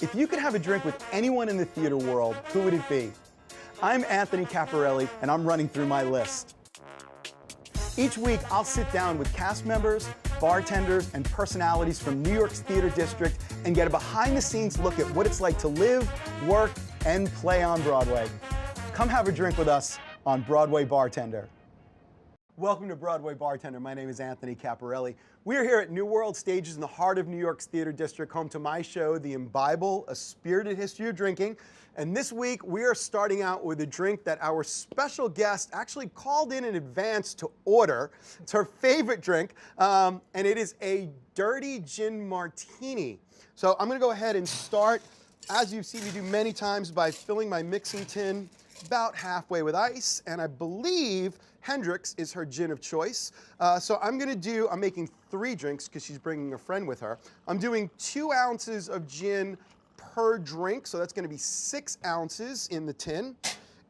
If you could have a drink with anyone in the theater world, who would it be? I'm Anthony Caporale, and I'm running through my list. Each week, I'll sit down with cast members, bartenders, and personalities from New York's theater district and get a behind-the-scenes look at what it's like to live, work, and play on Broadway. Come have a drink with us on Broadway Bartender. Welcome to Broadway Bartender. My name is Anthony Caporale. We're here at New World Stages in the heart of New York's theater district, home to my show, The Imbible, A Spirited History of Drinking. And this week, we are starting out with a drink that our special guest actually called in advance to order. It's her favorite drink, and it is a dirty gin martini. So I'm going to go ahead and start, as you've seen me do many times, by filling my mixing tin about halfway with ice, and I believe Hendrick's is her gin of choice. So I'm making 3 drinks because she's bringing a friend with her. I'm doing 2 ounces of gin per drink, so that's going to be 6 ounces in the tin.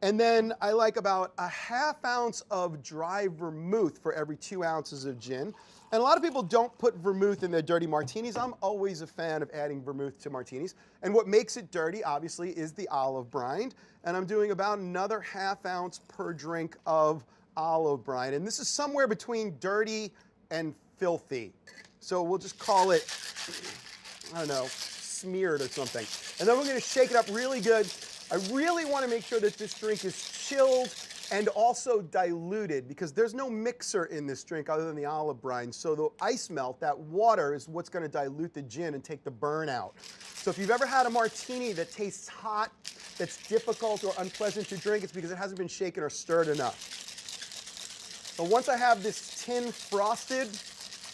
And then I like about a ½ ounce of dry vermouth for every 2 ounces of gin. And a lot of people don't put vermouth in their dirty martinis. I'm always a fan of adding vermouth to martinis. And what makes it dirty, obviously, is the olive brine. And I'm doing about another ½ ounce per drink of olive brine. And this is somewhere between dirty and filthy. So we'll just call it, I don't know, smeared or something. And then we're going to shake it up really good. I really want to make sure that this drink is chilled and also diluted, because there's no mixer in this drink other than the olive brine. So the ice melt, that water, is what's going to dilute the gin and take the burn out. So if you've ever had a martini that tastes hot, that's difficult or unpleasant to drink, it's because it hasn't been shaken or stirred enough. So once I have this tin frosted,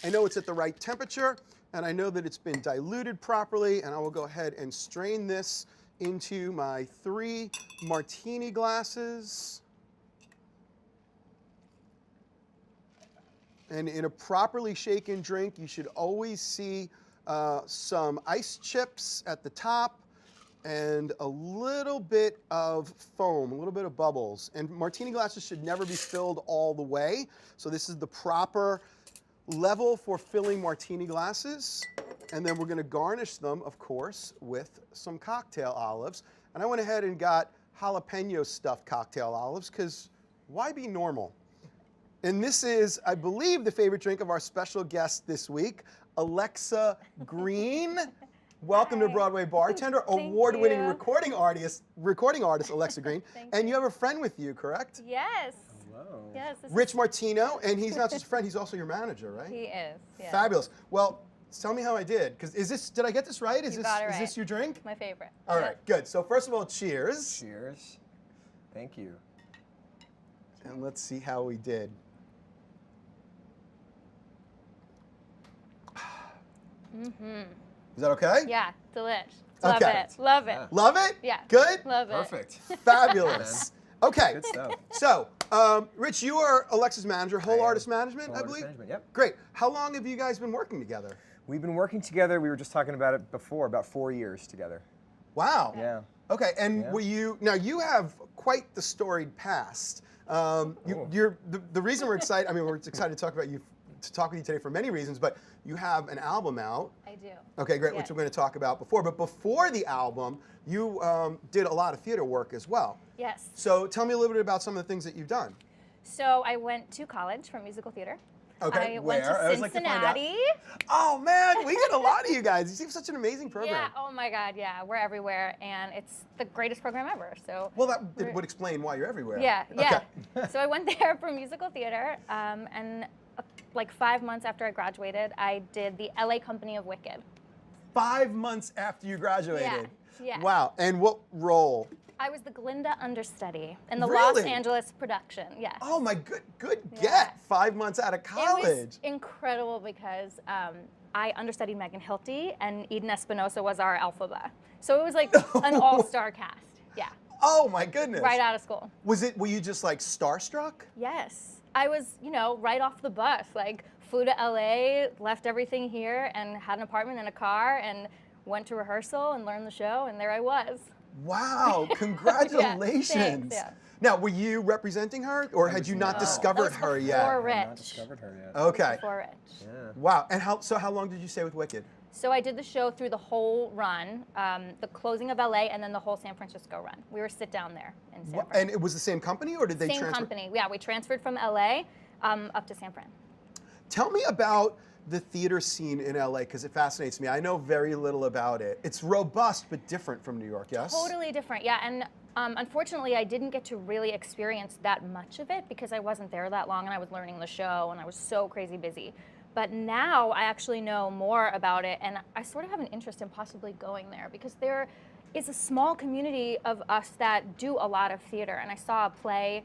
I know it's at the right temperature, and I know that it's been diluted properly, and I will go ahead and strain this into my 3 martini glasses. And in a properly shaken drink, you should always see some ice chips at the top and a little bit of foam, a little bit of bubbles. And martini glasses should never be filled all the way. So this is the proper level for filling martini glasses. And then we're going to garnish them, of course, with some cocktail olives. And I went ahead and got jalapeno stuffed cocktail olives, because why be normal? And this is, I believe, the favorite drink of our special guest this week, Alexa Green. Welcome to Broadway Bartender, award-winning recording artist Alexa Green. And you have a friend with you, correct? Yes. Hello. Yes. Rich Martino, and he's not just a friend, he's also your manager, right? He is. Yes. Fabulous. Well, tell me how I did, because did I get this right? Is this your drink? My favorite. All right, good. So first of all, cheers. Cheers. Thank you. And let's see how we did. Mm-hmm. Is that okay? Yeah, delish. Love it. Love it. Love it? Yeah. Good? Love it. Perfect. Fabulous. Okay. Good stuff. So, Rich, you are Alexa's manager, Whole Artist Management, Whole I Artist believe? Management, yep. Great. How long have you guys been working together? We've been working together, we were just talking about it before, about 4 years together. Wow. Yeah. Okay, and Yeah. now you have quite the storied past. The reason we're excited, we're excited to talk with you today for many reasons, but you have an album out. I do. Okay, great, Yes. which we're going to talk about before. But before the album, you did a lot of theater work as well. Yes. So tell me a little bit about some of the things that you've done. So I went to college for musical theater. Okay, I went where? I to always like to find out. Cincinnati. Oh man, we get a lot of you guys. You have such an amazing program. Yeah. Oh my God. Yeah. We're everywhere, and it's the greatest program ever. So. Well, that would explain why you're everywhere. Yeah. Yeah. Okay. So I went there for musical theater, and like 5 months after I graduated, I did the LA Company of Wicked. 5 months after you graduated. Yeah. Yeah. Wow. And what role? I was the Glinda understudy in the Really? Los Angeles production. Yeah. Oh my good Yeah. get. 5 months out of It college. was incredible because I understudied Megan Hilty, and Eden Espinosa was our Elphaba. So it was like an all-star cast. Yeah. Oh my goodness. Right out of school. Were you just like starstruck? Yes. I was, right off the bus, like flew to LA, left everything here, and had an apartment and a car, and went to rehearsal and learned the show, and there I was. Wow, congratulations. Thanks, yeah. Now, were you representing her, or had you not discovered That was her before yet? I have not Rich. discovered her yet. Okay. Before Rich. Yeah. Wow, and how long did you stay with Wicked? So I did the show through the whole run, the closing of LA, and then the whole San Francisco run. We were sit down there in San Fran. And it was the same company, or did they transfer? Same company. Yeah, we transferred from LA up to San Fran. Tell me about the theater scene in LA, because it fascinates me. I know very little about it. It's robust, but different from New York, yes? Totally different, yeah. And unfortunately, I didn't get to really experience that much of it because I wasn't there that long and I was learning the show and I was so crazy busy. But now I actually know more about it, and I sort of have an interest in possibly going there because there is a small community of us that do a lot of theater. And I saw a play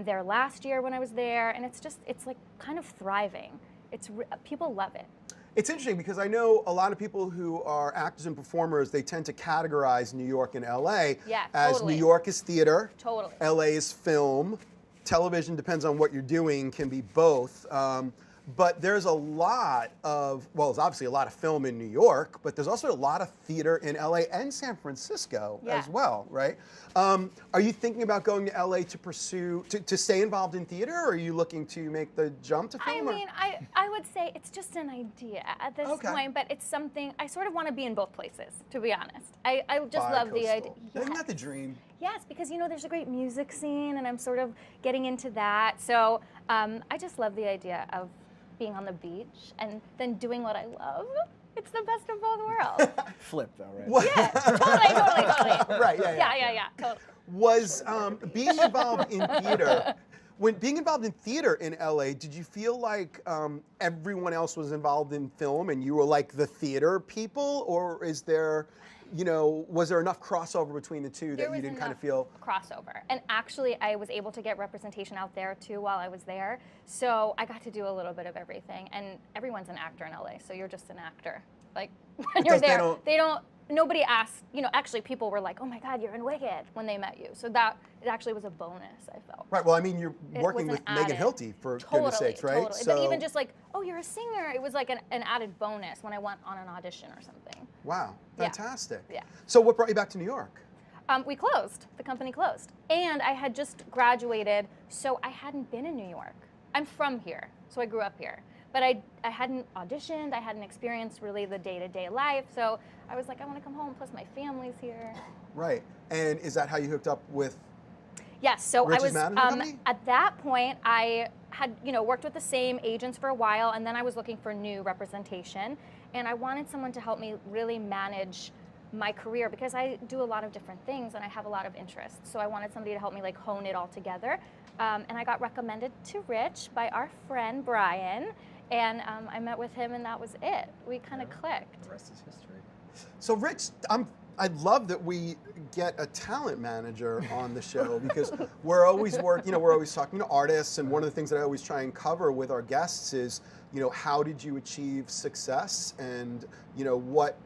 there last year when I was there, and it's like kind of thriving. People love it. It's interesting because I know a lot of people who are actors and performers, they tend to categorize New York and LA as totally. New York is theater, Totally. LA is film, television, depends on what you're doing, can be both. But there's a lot of, well, there's obviously a lot of film in New York, but there's also a lot of theater in LA and San Francisco as well, right? Are you thinking about going to LA to pursue, to stay involved in theater, or are you looking to make the jump to film? I mean, I would say it's just an idea at this point, but it's something, I sort of want to be in both places, to be honest. I just love the idea. Isn't that the dream? Yes, because there's a great music scene, and I'm sort of getting into that. So I just love the idea of being on the beach and then doing what I love. It's the best of both worlds. Flip though, right? What? Yeah, totally. Right, Yeah, totally. Was being involved in theater, when being involved in theater in LA, did you feel like everyone else was involved in film and you were like the theater people, or is there, was there enough crossover between the two that you didn't kind of feel? Crossover. And actually, I was able to get representation out there too while I was there. So I got to do a little bit of everything. And everyone's an actor in LA, so you're just an actor. Like, when you're there, nobody asked, actually people were like, oh my God, you're in Wicked when they met you. So it actually was a bonus, I felt. Right, well, I mean, you're working with Megan Hilty, for goodness sakes, right? Totally, but even just like, oh, you're a singer, it was like an added bonus when I went on an audition or something. Wow, fantastic. Yeah. So what brought you back to New York? We closed, the company closed. And I had just graduated, so I hadn't been in New York. I'm from here, so I grew up here. But I hadn't auditioned, I hadn't experienced really the day-to-day life, so I was like, I want to come home, plus my family's here. Right, and is that how you hooked up with? Yes, so Rich's I was, at that point, I had worked with the same agents for a while, and then I was looking for new representation, and I wanted someone to help me really manage my career because I do a lot of different things and I have a lot of interests. So I wanted somebody to help me like hone it all together. And I got recommended to Rich by our friend Brian, and I met with him, and that was it. We kind of clicked. The rest is history. So Rich, I love that we get a talent manager on the show because we're always we're always talking to artists, and one of the things that I always try and cover with our guests is, how did you achieve success, and what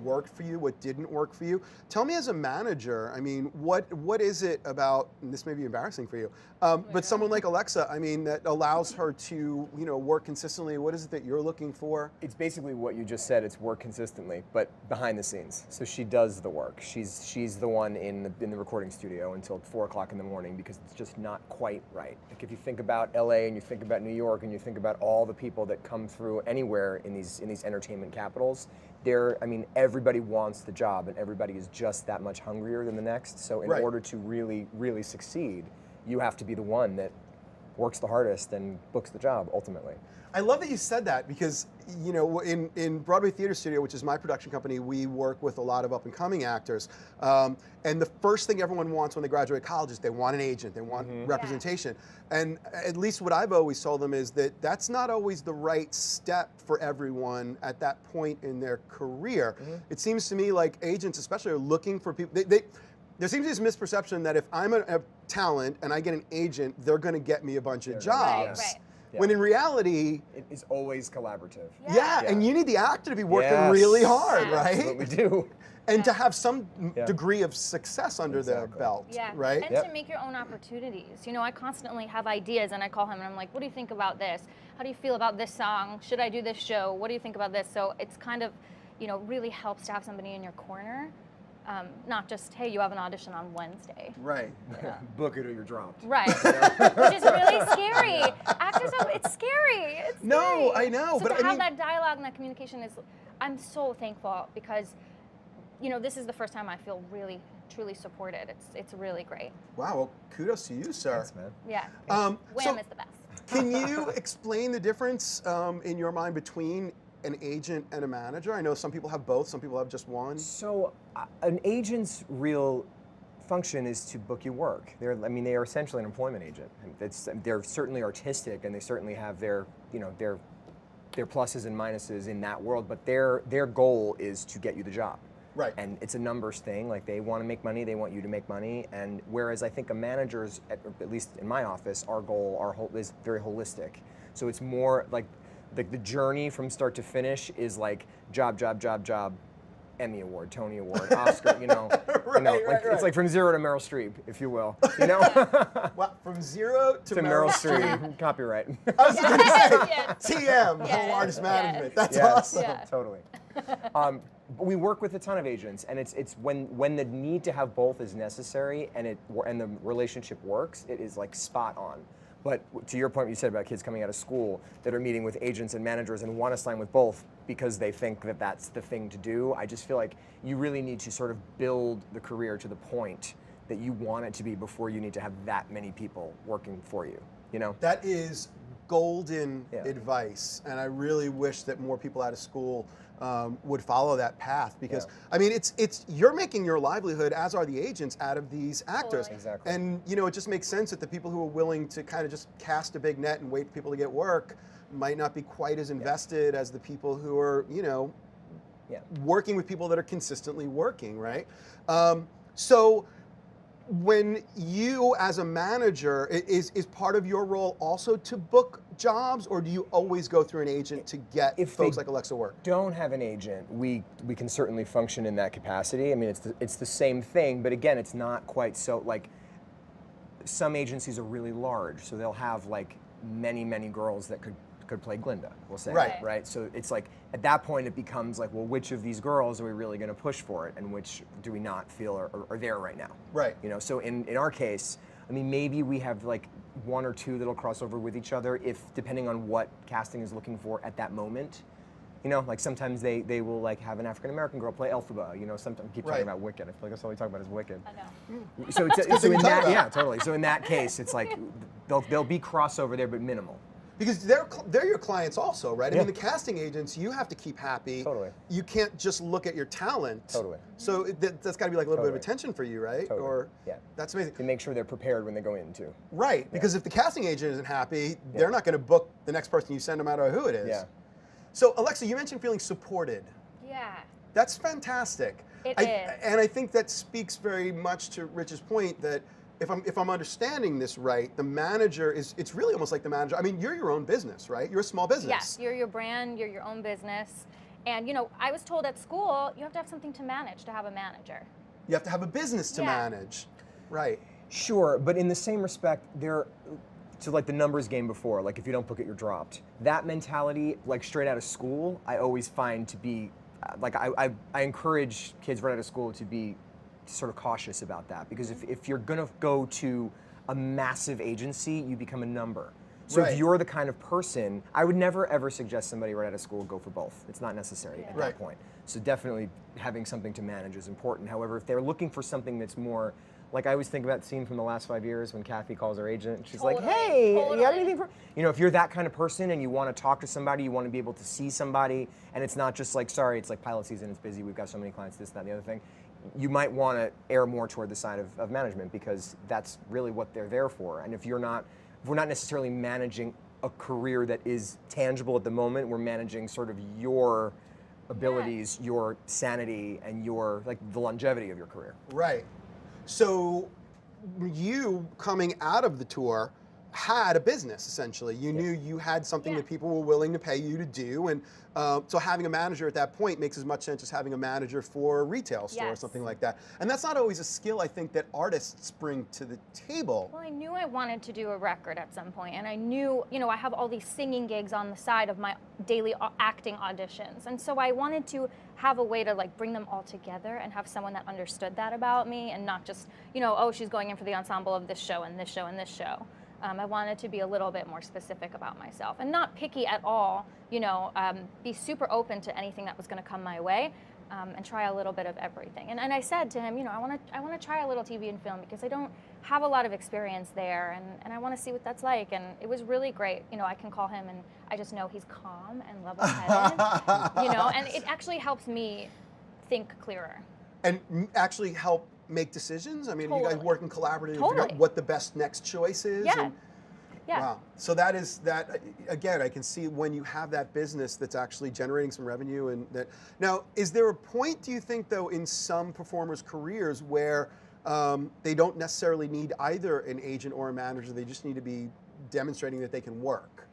worked for you, what didn't work for you. Tell me, as a manager, I mean, what is it about, and this may be embarrassing for you, but someone like Alexa, I mean, that allows her to, work consistently. What is it that you're looking for? It's basically what you just said. It's work consistently, but behind the scenes. So she does the work. She's the one in the recording studio until 4 o'clock in the morning because it's just not quite right. Like if you think about LA and you think about New York and you think about all the people that come through anywhere in these entertainment capitals, everybody wants the job and everybody is just that much hungrier than the next. So in order to really, really succeed, you have to be the one that works the hardest and books the job ultimately. I love that you said that because, in Broadway Theater Studio, which is my production company, we work with a lot of up-and-coming actors. And the first thing everyone wants when they graduate college is they want an agent, they want representation. Yeah. And at least what I've always told them is that that's not always the right step for everyone at that point in their career. It seems to me like agents especially are looking for people, there seems to be this misperception that if I'm a talent and I get an agent, they're going to get me a bunch of jobs. Right. Yeah. When in reality, it is always collaborative. Yeah, and you need the actor to be working really hard, right? That's what we do. And to have some degree of success under their belt, right? And to make your own opportunities. I constantly have ideas, and I call him and I'm like, what do you think about this? How do you feel about this song? Should I do this show? What do you think about this? So it's kind of, really helps to have somebody in your corner. Not just, hey, you have an audition on Wednesday. Right. Yeah. Book it or you're dropped. Right. Which is really scary. Actors, it's scary. It's no, scary. I know. So but to have that dialogue and that communication is, I'm so thankful because, this is the first time I feel really, truly supported. It's really great. Wow, well, kudos to you, sir. Thanks, man. Yeah. So Wham is the best. can you explain the difference in your mind between an agent and a manager? I know some people have both, some people have just one. So an agent's real function is to book you work. They are essentially an employment agent. They're certainly artistic, and they certainly have their pluses and minuses in that world, but their goal is to get you the job. Right. And it's a numbers thing. Like, they want to make money, they want you to make money. And whereas I think a manager's, at least in my office, our goal is very holistic. So it's more like the journey from start to finish is like job, Emmy Award, Tony Award, Oscar, Right. It's like from zero to Meryl Streep, if you will, Well, from zero to Meryl Streep, copyright. I was going to say, Yeah. TM, Yeah. Home Artist Management. Yes. That's Yes, awesome. Yeah. totally. But we work with a ton of agents, and it's when the need to have both is necessary and the relationship works, it is like spot on. But to your point, you said about kids coming out of school that are meeting with agents and managers and want to sign with both because they think that that's the thing to do. I just feel like you really need to sort of build the career to the point that you want it to be before you need to have that many people working for you. That is golden Yeah. advice, and I really wish that more people out of school would follow that path, because Yeah. I mean, it's you're making your livelihood, as are the agents, out of these actors. Totally. Exactly. And it just makes sense that the people who are willing to kind of just cast a big net and wait for people to get work might not be quite as invested as the people who are Yeah. working with people that are consistently working, right? So when you, as a manager, is part of your role also to book jobs, or do you always go through an agent to get If folks they like Alexa work? Don't have an agent, we can certainly function in that capacity. I mean, it's the same thing, but again, it's not quite so, like, some agencies are really large, so they'll have like many girls that could play Glinda, we'll say. Right. So it's like, at that point it becomes like, well, which of these girls are we really going to push for it, and which do we not feel are there right now? Right. So in our case, I mean, maybe we have like one or two that'll cross over with each other, if depending on what casting is looking for at that moment. Like sometimes they will like have an African American girl play Elphaba. Sometimes keep talking Right. about Wicked. I feel like that's all we talk about is Wicked. I know. So thing in to talk that, about. yeah, totally. So in that case, it's like there'll be crossover there, but minimal. Because they're your clients also, right? I Yeah. mean, the casting agents, you have to keep happy. Totally. You can't just look at your talent. Totally. So that's got to be like a little bit of Totally. attention for you, right? Totally. Or Yeah. That's amazing. To make sure they're prepared when they go in too. Right, because if the casting agent isn't happy, they're not going to book the next person you send, no matter who it is. Yeah. So, Alexa, you mentioned feeling supported. Yeah. That's fantastic. It is. And I think that speaks very much to Rich's point that if I'm understanding this right, the manager it's really almost like the manager. I mean, you're your own business, right? You're a small business. Yes, you're your brand, you're your own business. And I was told at school, you have to have something to manage to have a manager. You have to have a business to Yeah. manage. Right. Sure, but in the same respect, to like the numbers game before, like if you don't book it, you're dropped. That mentality, like straight out of school, I always find to be, like I encourage kids right out of school to be sort of cautious about that, because if you're gonna go to a massive agency, you become a number. So Right. if you're the kind of person, I would never ever suggest somebody right out of school go for both. It's not necessary at Right. that point. So definitely having something to manage is important. However, if they're looking for something that's more, like I always think about the scene from the last 5 years when Kathy calls her agent. She's like, Totally, hey, you got totally. anything for, if you're that kind of person and you want to talk to somebody, you want to be able to see somebody, and it's not just like, sorry, it's like pilot season, it's busy, we've got so many clients, this, that, and the other thing. You might want to err more toward the side of management, because that's really what they're there for. And if we're not necessarily managing a career that is tangible at the moment, we're managing sort of your abilities, your sanity, and your, like, the longevity of your career. Right. So you coming out of the tour had a business, essentially. You knew you had something Yeah. that people were willing to pay you to do, and so having a manager at that point makes as much sense as having a manager for a retail store or Yes. something like that. And that's not always a skill, I think, that artists bring to the table. Well, I knew I wanted to do a record at some point, and I knew, I have all these singing gigs on the side of my daily acting auditions, and so I wanted to have a way to like bring them all together and have someone that understood that about me, and not just, oh, she's going in for the ensemble of this show and this show and this show. I wanted to be a little bit more specific about myself and not picky at all, you know, be super open to anything that was going to come my way, and try a little bit of everything. And I said to him, you know, I want to try a little TV and film because I don't have a lot of experience there, and I want to see what that's like. And it was really great. You know, I can call him and I just know he's calm and level-headed, you know, and it actually helps me think clearer. And actually help make decisions? I mean, are you guys working collaboratively to figure out Totally. what the best next choice is? Yeah. And, Yeah. wow. So that, again, I can see when you have that business that's actually generating some revenue. And that. Now, is there a point, do you think, though, in some performers' careers where they don't necessarily need either an agent or a manager, they just need to be demonstrating that they can work?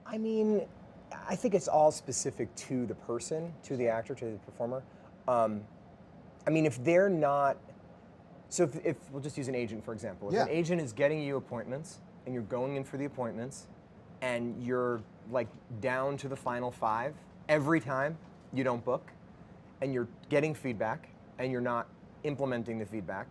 I mean, I think it's all specific to the person, to the actor, to the performer. I mean, if they're not, so if we'll just use an agent, for example. If an agent is getting you appointments and you're going in for the appointments and you're like down to the final 5 every time you don't book and you're getting feedback and you're not implementing the feedback,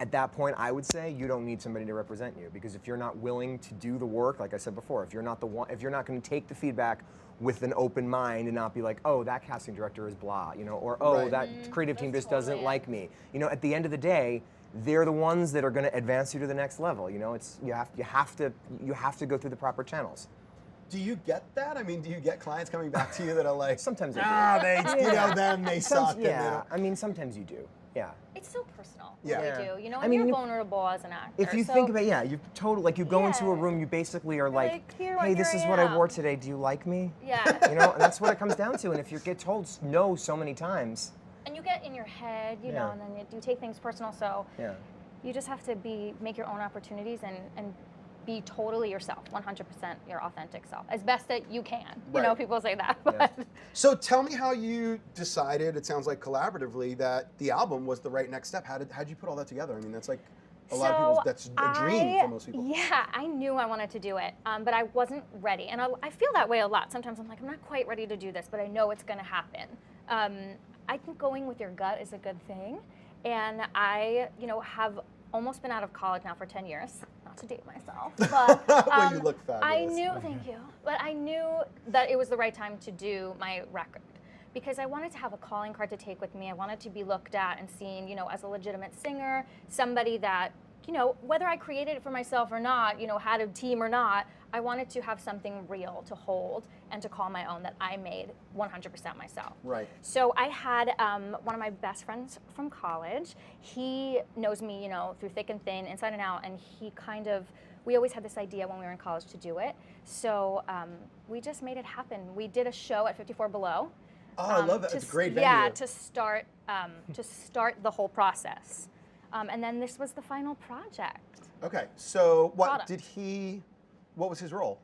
at that point, I would say you don't need somebody to represent you, because if you're not willing to do the work, like I said before, if you're not going to take the feedback with an open mind and not be like, oh, that casting director is blah, you know, or oh, that creative team just doesn't like me. You know, at the end of the day, they're the ones that are going to advance you to the next level. You know, it's you have to go through the proper channels. Do you get that? I mean, do you get clients coming back to you that are like, Sometimes they, you know, then they suck. And they Yeah, don't. I mean, sometimes you do. Yeah. It's so personal. Yeah. What Yeah. we do, you know, I and mean, you're vulnerable as an actor. If you so think about you totally, like you go into a Yeah. room, you basically are like, here hey, this I is what I am." wore today. Do you like me? Yeah. You know, and that's what it comes down to. And if you get told no so many times, And you get in your head, you know, Yeah. and then you take things personal. So yeah. you just have to make your own opportunities and be totally yourself, 100% your authentic self, as best that you can. You know, Right. people say that, but So tell me how you decided, it sounds like collaboratively, that the album was the right next step. How'd you put all that together? I mean, that's like a lot of people, that's a dream for most people. Yeah, I knew I wanted to do it, but I wasn't ready. And I feel that way a lot. Sometimes I'm like, I'm not quite ready to do this, but I know it's going to happen. I think going with your gut is a good thing. And I, you know, have almost been out of college now for 10 years. Not to date myself, but Well, you look fabulous. I knew, thank you, but I knew that it was the right time to do my record, because I wanted to have a calling card to take with me. I wanted to be looked at and seen, you know, as a legitimate singer, somebody that, you know, whether I created it for myself or not, you know, had a team or not, I wanted to have something real to hold and to call my own that I made 100% myself. Right. So I had one of my best friends from college. He knows me, you know, through thick and thin, inside and out, and he kind of, we always had this idea when we were in college to do it. So we just made it happen. We did a show at 54 Below. Oh, I love that. It's a great venue. Yeah, to start the whole process. And then this was the final project. Okay, so Product. what was his role?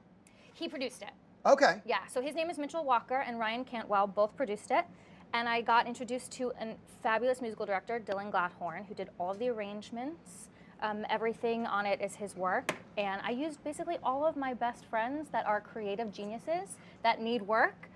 He produced it. Okay. Yeah, so his name is Mitchell Walker and Ryan Cantwell both produced it. And I got introduced to a fabulous musical director, Dylan Gladhorn, who did all of the arrangements. Everything on it is his work. And I used basically all of my best friends that are creative geniuses that need work.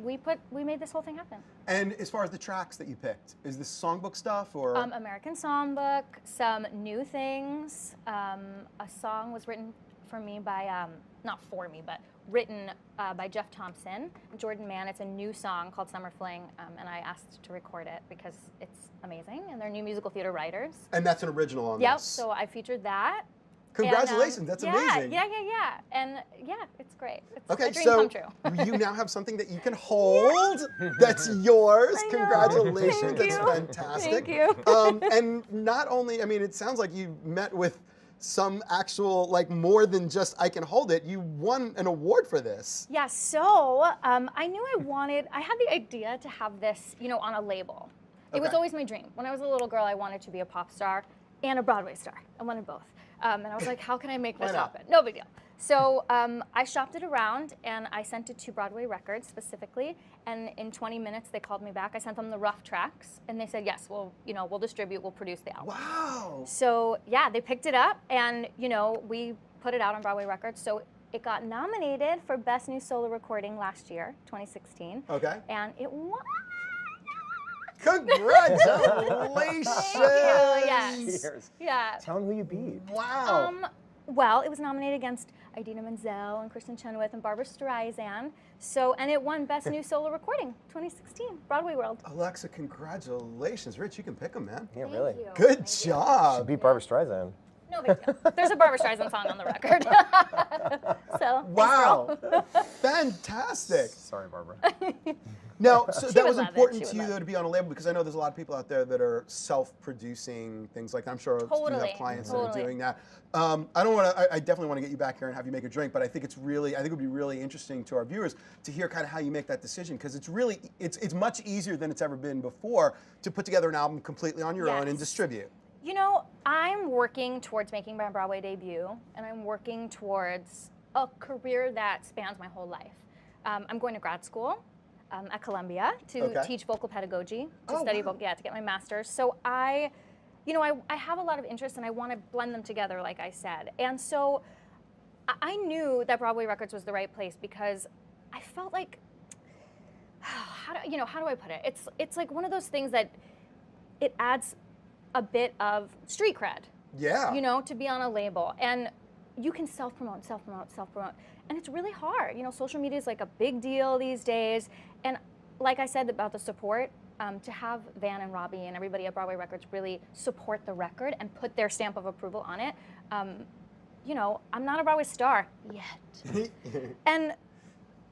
We made this whole thing happen. And as far as the tracks that you picked, is this songbook stuff or? American Songbook, some new things. A song was written for me by, not for me, but written by Jeff Thompson, Jordan Mann. It's a new song called Summer Fling, and I asked to record it because it's amazing, and they're new musical theater writers. And that's an original on Yep, this. so I featured that. Congratulations, And, that's yeah, amazing. Yeah. And yeah, it's great. It's Okay, a dream so come true. you now have something that you can hold. That's yours. I know. Congratulations. Thank That's you. fantastic. Thank you. And not only, I mean, it sounds like you met with some actual, like more than just I can hold it. You won an award for this. Yeah, so I knew I had the idea to have this, you know, on a label. It was Okay. always my dream. When I was a little girl, I wanted to be a pop star and a Broadway star. I wanted both. And I was like, how can I make this Why not? happen? No big deal. So I shopped it around and I sent it to Broadway Records specifically. And in 20 minutes, they called me back. I sent them the rough tracks and they said, yes, we'll distribute, we'll produce the album. Wow. So yeah, they picked it up and, you know, we put it out on Broadway Records. So it got nominated for Best New Solo Recording last year, 2016. Okay. And it won. Congratulations. Thank you, yes. Cheers. Yeah. Tell them who you beat. Wow. Well, it was nominated against Idina Menzel and Kristen Chenoweth and Barbara Streisand. So, and it won Best New Solo Recording, 2016, Broadway World. Alexa, congratulations. Rich, you can pick them, man. Yeah, Thank really. you. Good Thank you. job. She beat Barbara Streisand. No big deal. There's a Barbara Streisand song on the record. So, Wow. Fantastic. Sorry, Barbara. Now, so She that would was love it. important She to would you, love though, to be on a label, because I know there's a lot of people out there that are self-producing things like that. I'm sure you Totally, have clients that totally. are doing that. I definitely want to get you back here and have you make a drink, but I think it would be really interesting to our viewers to hear kind of how you make that decision, because it's much easier than it's ever been before to put together an album completely on your own and Yes. distribute. You know, I'm working towards making my Broadway debut, and I'm working towards a career that spans my whole life. I'm going to grad school at Columbia to teach vocal pedagogy, to study vocal, to get my master's. So I have a lot of interest, and I want to blend them together, like I said. And so I knew that Broadway Records was the right place, because I felt like, how do I put it? It's like one of those things that it adds a bit of street cred. Yeah. You know, to be on a label, and you can self-promote, and it's really hard. You know, social media is like a big deal these days, and like I said about the support, to have Van and Robbie and everybody at Broadway Records really support the record and put their stamp of approval on it. You know, I'm not a Broadway star yet, and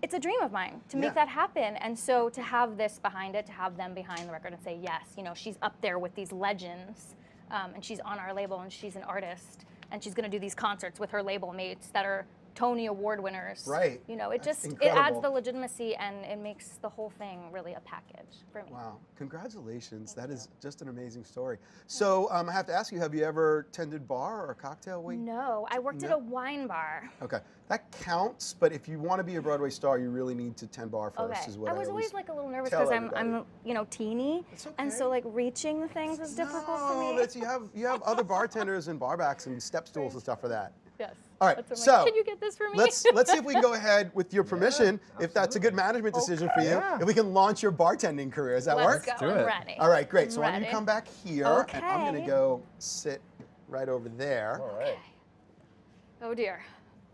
it's a dream of mine to make that happen. And so to have this behind it, to have them behind the record and say, yes, you know, she's up there with these legends, and she's on our label, and she's an artist, and she's going to do these concerts with her label mates that are Tony Award winners. Right. You know, it That's just, it incredible. adds the legitimacy, and it makes the whole thing really a package for me. Wow, congratulations. That is just an amazing story. So I have to ask you, have you ever tended bar or cocktail wait? No, I worked at No? a wine bar. Okay, that counts, but if you want to be a Broadway star, you really need to tend bar first, Okay. is what I was always always like a little nervous tell because everybody. I'm you know, teeny, It's okay. and so like reaching things was difficult for me. That's, you have other bartenders and barbacks and step stools and stuff for that. Yes. All right, That's what I'm so like, can you get this for me? let's see if we can go ahead with your permission, if that's a good management decision for you, Yeah. if we can launch your bartending career. Does that Let's work? go. do I'm it. ready. All right, great. So I'm why don't you ready. come back here, and I'm going Okay. to go sit right over there. All right. Oh dear.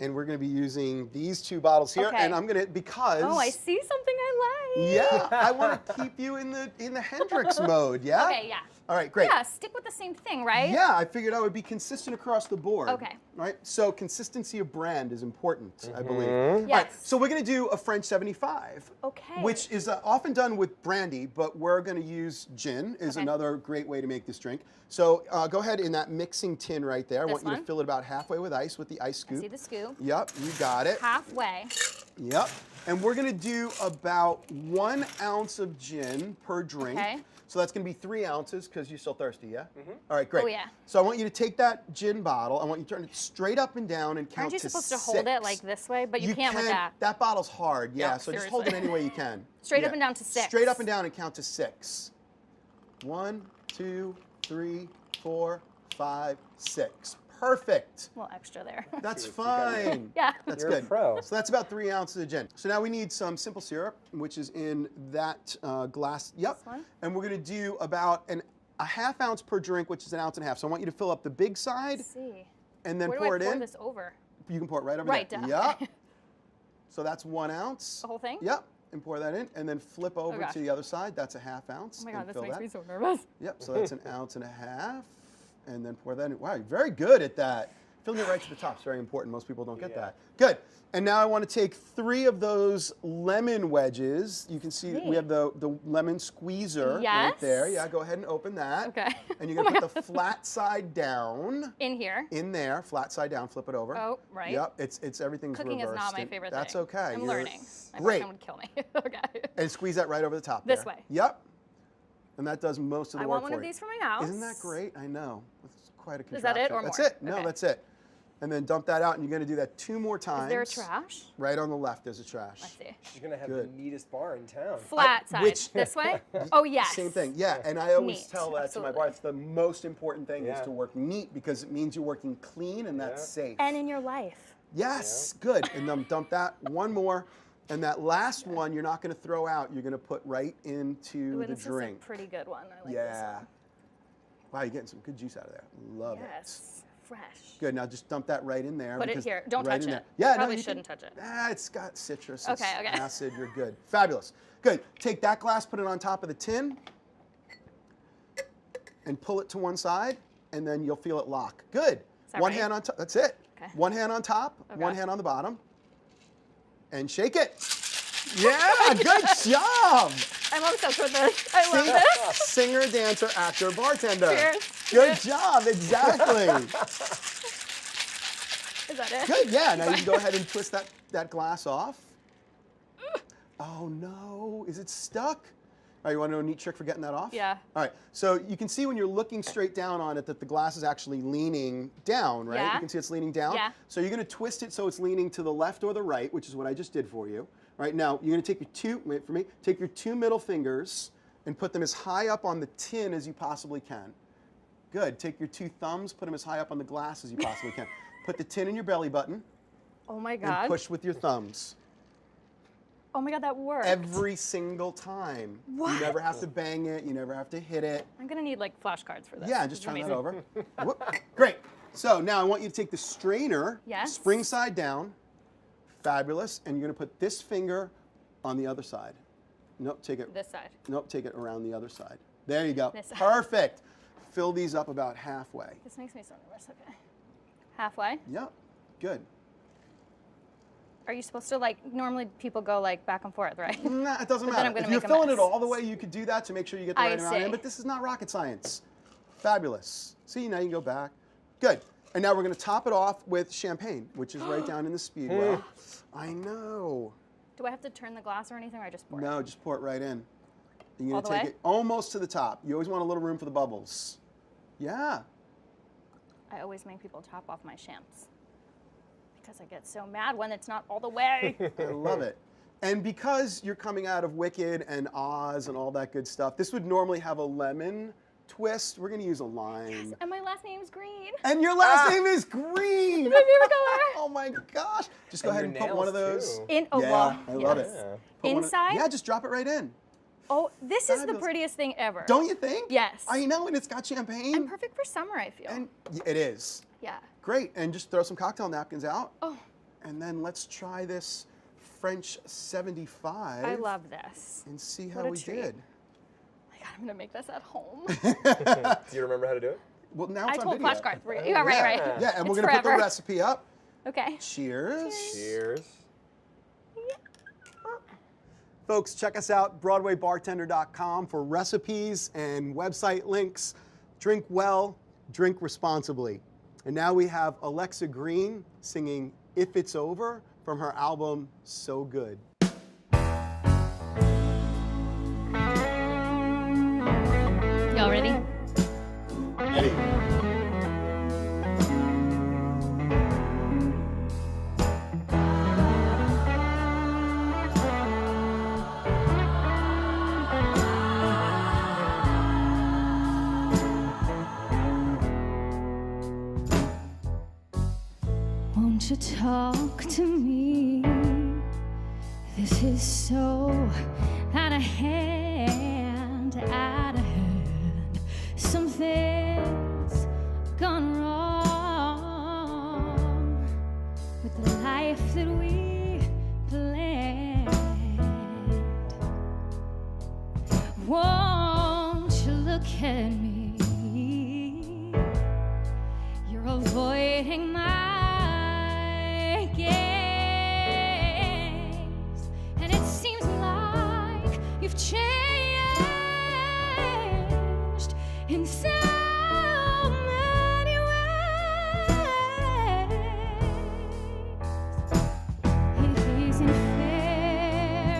And we're going to be using these two bottles here, Okay. and I'm going to, because Oh, I see something I like. yeah, I want to keep you in the Hendrix mode. Yeah. Okay, yeah. All right, great. Yeah, stick with the same thing, right? Yeah, I figured I would be consistent across the board. Okay. Right. So consistency of brand is important, I believe. Mm-hmm. All right, Yes. so we're going to do a French 75. Okay. Which is often done with brandy, but we're going to use gin. Is Okay. another great way to make this drink. So go ahead in that mixing tin right there. I This want you to one? fill it about halfway with ice with the ice I scoop. see the scoop. Yep, you got it. Halfway. Yep. And we're gonna do about 1 ounce of gin per drink. Okay. So that's gonna be 3 ounces because you're still thirsty, yeah? All right, great. Oh, yeah. So I want you to take that gin bottle. I want you to turn it straight up and down and count Aren't you to supposed to 6. hold it like this way? But you can't with that. That bottle's hard, yeah. Yeah, So just hold it seriously. any way you can. Straight Yeah. up and down to 6. Straight up and down and count to 6. 1, 2, 3, 4, 5, 6. Perfect. A little extra there. That's fine. Yeah. That's You're a good. pro. So that's about 3 ounces of gin. So now we need some simple syrup, which is in that glass. Yep. This one? And we're going to do about a half ounce per drink, which is 1.5 ounces. So I want you to fill up the big side Let's see. and then Where do pour I it pour in. this over? You can pour it right over Right there. down. Yep. So that's 1 ounce. The whole thing? Yep. And pour that in, and then flip over gosh. to the other side. That's a half ounce. Oh my God, and this fill makes that. me so nervous. Yep. So that's 1.5 ounces, and then pour that in. Wow, you're very good at that. Filling it right to the top is very important. Most people don't get that. Good. And now I want to take 3 of those lemon wedges. You can see we have the lemon squeezer right Yes. there. Yeah, go ahead and open that. Okay. And you're going to put the flat side down In here. in there, flat side down, flip it over. Oh, right. Yep, it's everything's Cooking reversed. is not my and favorite That's thing. okay. I'm You're learning. My Great. boyfriend would kill me. Okay. And squeeze that right over the top This there. way. Yep. And that does most of the I work want one for of you. these for my house. Isn't that great? I know. It's quite a contraption. Is that it or That's more? it. No, Okay. that's it. And then dump that out, and you're going to do that 2 more times. Is there a trash? Right on the left, there's a trash. I see. She's gonna have Good. the neatest bar in town. Flat side. which- This way? Oh, yes. Same thing, yeah. And I always Neat, tell that absolutely. to my bar. It's the most important thing is Yeah. to work neat because it means you're working clean and that's Yeah. safe. And in your life. Yes, good. And then dump that 1 more. And that last one you're not going to throw out. You're going to put right into Ooh, the and this drink. is a pretty good one. I like this Yeah. one. Wow, you're getting some good juice out of there. Love Yes. fresh. Good. Now just dump that right in there. Put it because here. Don't right touch in it. there. Yeah, Probably you shouldn't touch it. It's got citrus. Okay, it's okay. acid. You're good. Fabulous. Good. Take that glass, put it on top of the tin, and pull it to one side, and then you'll feel it lock. Good. that One right? hand on top. That's it. Okay. One hand on top, Okay. one hand on the bottom, and shake it. Yeah, good job. I'm obsessed with this. I love this. Singer, dancer, actor, bartender. Cheers. Good job, exactly. Is that it? Good, yeah. Now you can go ahead and twist that glass off. Oh no, is it stuck? All right, you want to know a neat trick for getting that off? Yeah. All right, so you can see when you're looking straight down on it that the glass is actually leaning down, right? Yeah. You can see it's leaning down. Yeah. So you're going to twist it so it's leaning to the left or the right, which is what I just did for you. All right, now you're going to take your two middle fingers and put them as high up on the tin as you possibly can. Good. Take your two thumbs, put them as high up on the glass as you possibly can. Put the tin in your belly button Oh my and God. push with your thumbs. Oh my God, that worked. Every single time. What? You never have to bang it. You never have to hit it. I'm gonna need like flashcards for this. Yeah, This just is turn that amazing. over. Whoop. Great. So now I want you to take the strainer, Yes. spring side down. Fabulous. And you're going to put this finger on the other side. Nope, take it. This side. Nope, take it around the other side. There you go. This side. Perfect. Fill these up about halfway. This makes me so nervous. Okay. Halfway. Yep. Good. Are you supposed to like? Normally people go like back and forth, right? Nah, it doesn't But then matter. I'm gonna If you're make a filling it mess. all the way, you could do that to make sure you get the I right amount in. see. But this is not rocket science. Fabulous. See, now you can go back. Good. And now we're going to top it off with champagne, which is right down in the speedway. I know. Do I have to turn the glass or anything, or I just pour it? No, just pour it right in. You're All going to the take way? it almost to the top. You always want a little room for the bubbles. Yeah. I always make people top off my champs because I get so mad when it's not all the way. I love it. And because you're coming out of Wicked and Oz and all that good stuff, this would normally have a lemon twist. We're going to use a lime. And my last name's Green. And your last name is Green. My favorite color. Oh my gosh. Just go And ahead your and put one of nails, those. too. In oh Yeah, well, I love yes. it. Yeah. Put one of- Inside? Yeah, just drop it right in. Oh, this is the Fabulous. prettiest thing ever. Don't you think? Yes. I know, and it's got champagne. And perfect for summer, I feel. And it is. yeah. Great. And just throw some cocktail napkins out. Oh, And then let's try this French 75. I love this. And see how What a we treat. did. Oh my God, I'm gonna make this at home. Do you remember how to do it? Well, now I it's on told video. flashcards. Yeah, right. Yeah, and we're It's going to put the forever. recipe up. Okay. Cheers. Cheers. Folks, check us out, BroadwayBartender.com, for recipes and website links. Drink well, drink responsibly. And now we have Alexa Green singing If It's Over from her album So Good. Y'all ready? Ready? Won't you talk to me? This is so out of hand, out of hand. Something's gone wrong with the life that we planned. Won't you look at me? You're avoiding my gaze, and it seems like you've changed in so many ways. It isn't fair,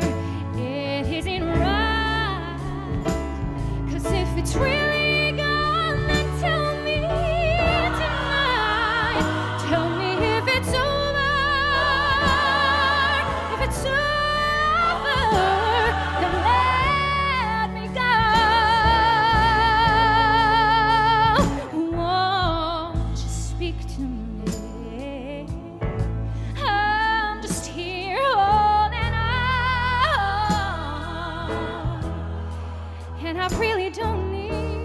it isn't right, 'cause if it's really gone, then tell me tonight. Tell me if it's over. If it's over, then let me go. Won't you speak to me? I'm just here holding on, and I really don't need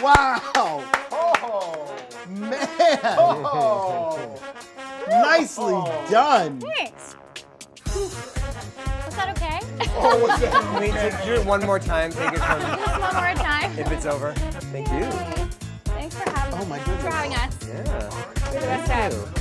Wow. Man, Oh. nicely done. Thanks. Was that okay? Oh, what's that? Can we do it one more time? Take it from Just one more time. if it's over. Thank you. Thanks for having Oh my For goodness. having us. Yeah. You're the best time.